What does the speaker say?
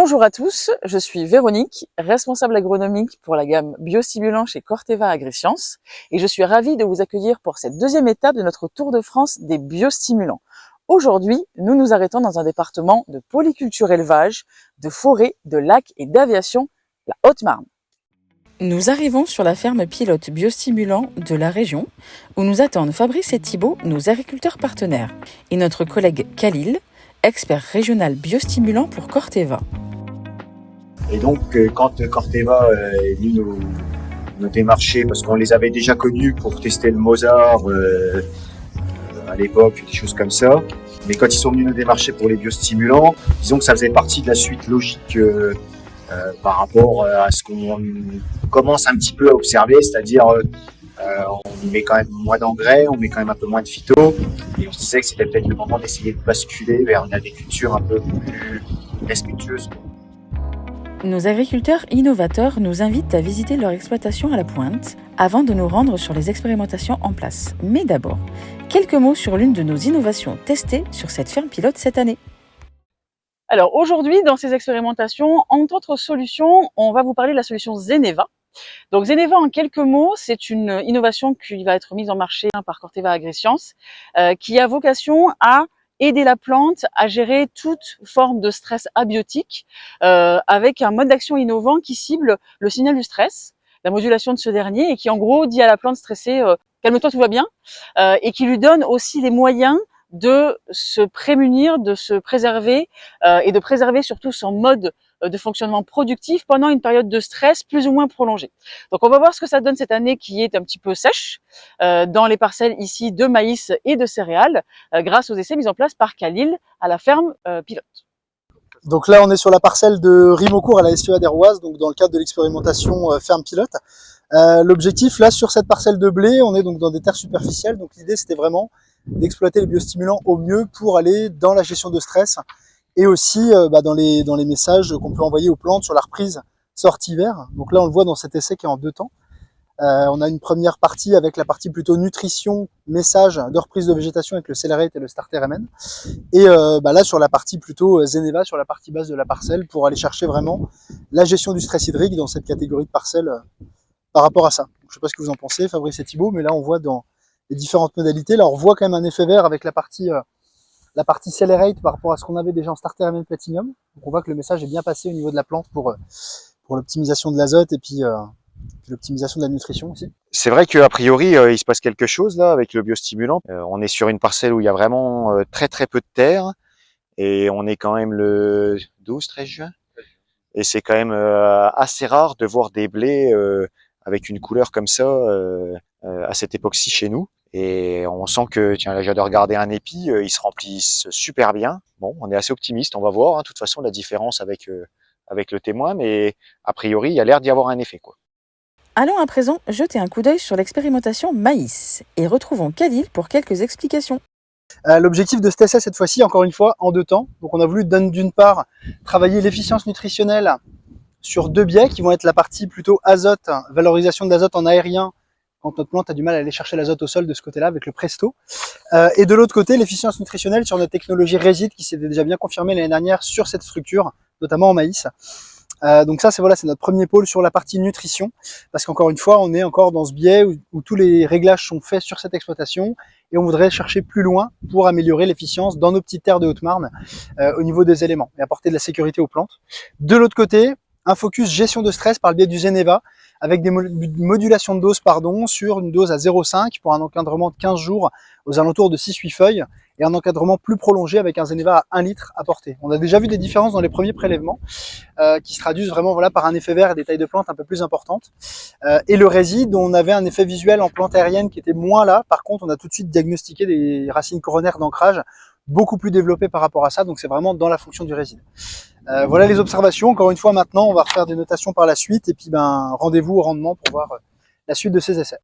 Bonjour à tous, je suis Véronique, responsable agronomique pour la gamme biostimulant chez Corteva Agriscience et je suis ravie de vous accueillir pour cette deuxième étape de notre tour de France des biostimulants. Aujourd'hui, nous nous arrêtons dans un département de polyculture élevage, de forêt, de lacs et d'aviation, la Haute-Marne. Nous arrivons sur la ferme pilote biostimulant de la région où nous attendent Fabrice et Thibaut, nos agriculteurs partenaires, et notre collègue Khalil, expert régional biostimulant pour Corteva. Et donc, quand Corteva est venu nous démarcher, parce qu'on les avait déjà connus pour tester le Mozart à l'époque, des choses comme ça, mais quand ils sont venus nous démarcher pour les biostimulants, disons que ça faisait partie de la suite logique par rapport à ce qu'on commence un petit peu à observer, c'est-à-dire on y met quand même moins d'engrais, on met quand même un peu moins de phyto, et on se disait que c'était peut-être le moment d'essayer de basculer vers une agriculture un peu plus respectueuse. Nos agriculteurs innovateurs nous invitent à visiter leur exploitation à la pointe avant de nous rendre sur les expérimentations en place. Mais d'abord, quelques mots sur l'une de nos innovations testées sur cette ferme pilote cette année. Alors aujourd'hui, dans ces expérimentations, entre autres solutions, on va vous parler de la solution Zeneva. Donc Zeneva, en quelques mots, c'est une innovation qui va être mise en marché par Corteva Agriscience, qui a vocation à aider la plante à gérer toute forme de stress abiotique avec un mode d'action innovant qui cible le signal du stress, la modulation de ce dernier et qui en gros dit à la plante stressée calme-toi, tout va bien, et qui lui donne aussi les moyens de se prémunir, de se préserver et de préserver surtout son mode de fonctionnement productif pendant une période de stress plus ou moins prolongée. Donc on va voir ce que ça donne cette année qui est un petit peu sèche dans les parcelles ici de maïs et de céréales grâce aux essais mis en place par Khalil à la ferme pilote. Donc là on est sur la parcelle de Rimeaucourt à la SEA d'Herroise, donc dans le cadre de l'expérimentation ferme pilote. L'objectif là sur cette parcelle de blé, on est donc dans des terres superficielles, donc l'idée c'était vraiment d'exploiter les biostimulants au mieux pour aller dans la gestion de stress et aussi dans les messages qu'on peut envoyer aux plantes sur la reprise sortie-hiver. Donc là on le voit dans cet essai qui est en 2 temps. On a une première partie avec la partie plutôt nutrition, message de reprise de végétation avec le Celerate et le Starter MN. Et là sur la partie plutôt Zeneva, sur la partie basse de la parcelle, pour aller chercher vraiment la gestion du stress hydrique dans cette catégorie de parcelles par rapport à ça. Donc, je ne sais pas ce que vous en pensez, Fabrice et Thibaut, mais là on voit dans les différentes modalités. Là on voit quand même un effet vert avec la partie Celerate par rapport à ce qu'on avait déjà en Starter MN Platinum. Donc on voit que le message est bien passé au niveau de la plante pour l'optimisation de l'azote et puis l'optimisation de la nutrition aussi. C'est vrai qu'a priori, il se passe quelque chose là avec le biostimulant. On est sur une parcelle où il y a vraiment très très peu de terre et on est quand même le 12-13 juin. Et c'est quand même assez rare de voir des blés avec une couleur comme ça à cette époque-ci chez nous. Et on sent que, tiens, là, j'ai de regarder un épi, ils se remplissent super bien. Bon, on est assez optimiste, on va voir, hein, de toute façon, la différence avec le témoin, mais a priori, il y a l'air d'y avoir un effet, quoi. Allons à présent jeter un coup d'œil sur l'expérimentation maïs et retrouvons Khalil pour quelques explications. L'objectif de cet essai, cette fois-ci, encore une fois, en 2 temps. Donc on a voulu d'une part travailler l'efficience nutritionnelle sur 2 biais qui vont être la partie plutôt azote, valorisation de l'azote en aérien, quand notre plante a du mal à aller chercher l'azote au sol de ce côté-là avec le Presto. Et de l'autre côté, l'efficience nutritionnelle sur notre technologie Réside qui s'était déjà bien confirmée l'année dernière sur cette structure, notamment en maïs. Donc ça, c'est notre premier pôle sur la partie nutrition, parce qu'encore une fois, on est encore dans ce biais où tous les réglages sont faits sur cette exploitation et on voudrait chercher plus loin pour améliorer l'efficience dans nos petites terres de Haute-Marne au niveau des éléments et apporter de la sécurité aux plantes. De l'autre côté, un focus gestion de stress par le biais du Zeneva, avec des modulations de dose sur une dose à 0,5 pour un encadrement de 15 jours aux alentours de 6-8 feuilles et un encadrement plus prolongé avec un Zeneva à 1 litre apporté. On a déjà vu des différences dans les premiers prélèvements qui se traduisent vraiment par un effet vert et des tailles de plantes un peu plus importantes. Et le Réside, on avait un effet visuel en plante aérienne qui était moins là. Par contre, on a tout de suite diagnostiqué des racines coronaires d'ancrage beaucoup plus développées par rapport à ça. Donc c'est vraiment dans la fonction du Réside. Voilà les observations. Encore une fois, maintenant, on va refaire des notations par la suite et puis rendez-vous au rendement pour voir la suite de ces essais.